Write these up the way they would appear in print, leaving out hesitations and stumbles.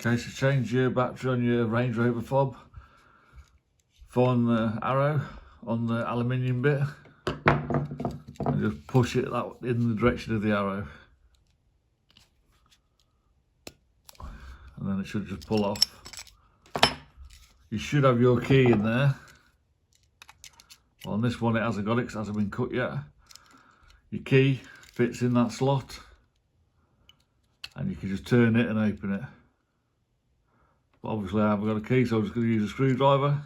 Okay, so change your battery on your Range Rover fob. Find the arrow on the aluminium bit and just push it in the direction of the arrow. And then it should just pull off. You should have your key in there. Well, on this one it hasn't got it because it hasn't been cut yet. Your key fits in that slot and you can just turn it and open it. But obviously I haven't got a key, so I'm just going to use a screwdriver.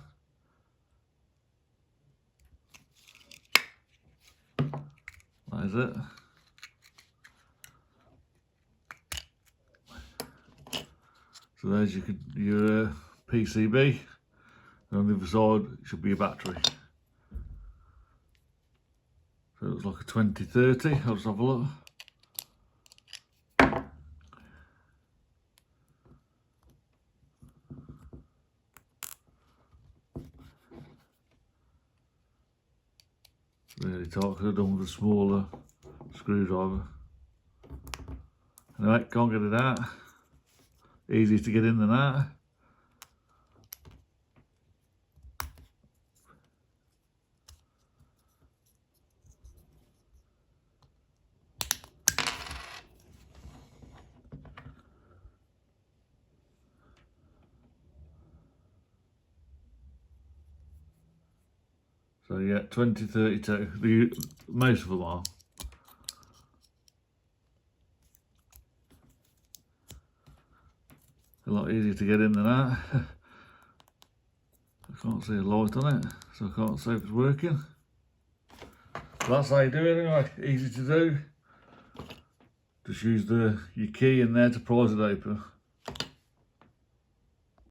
That is it. So there's your PCB, and on the other side should be a battery. So it looks like a 2030, I'll just have a look. Really tight, could have done with a smaller screwdriver. Anyway, can't get it out. Easy to get in than that. So yeah, 2032. Most of them are. A lot easier to get in than that. I can't see a light on it, so I can't say if it's working. But that's how you do it anyway, easy to do. Just use your key in there to prise it open.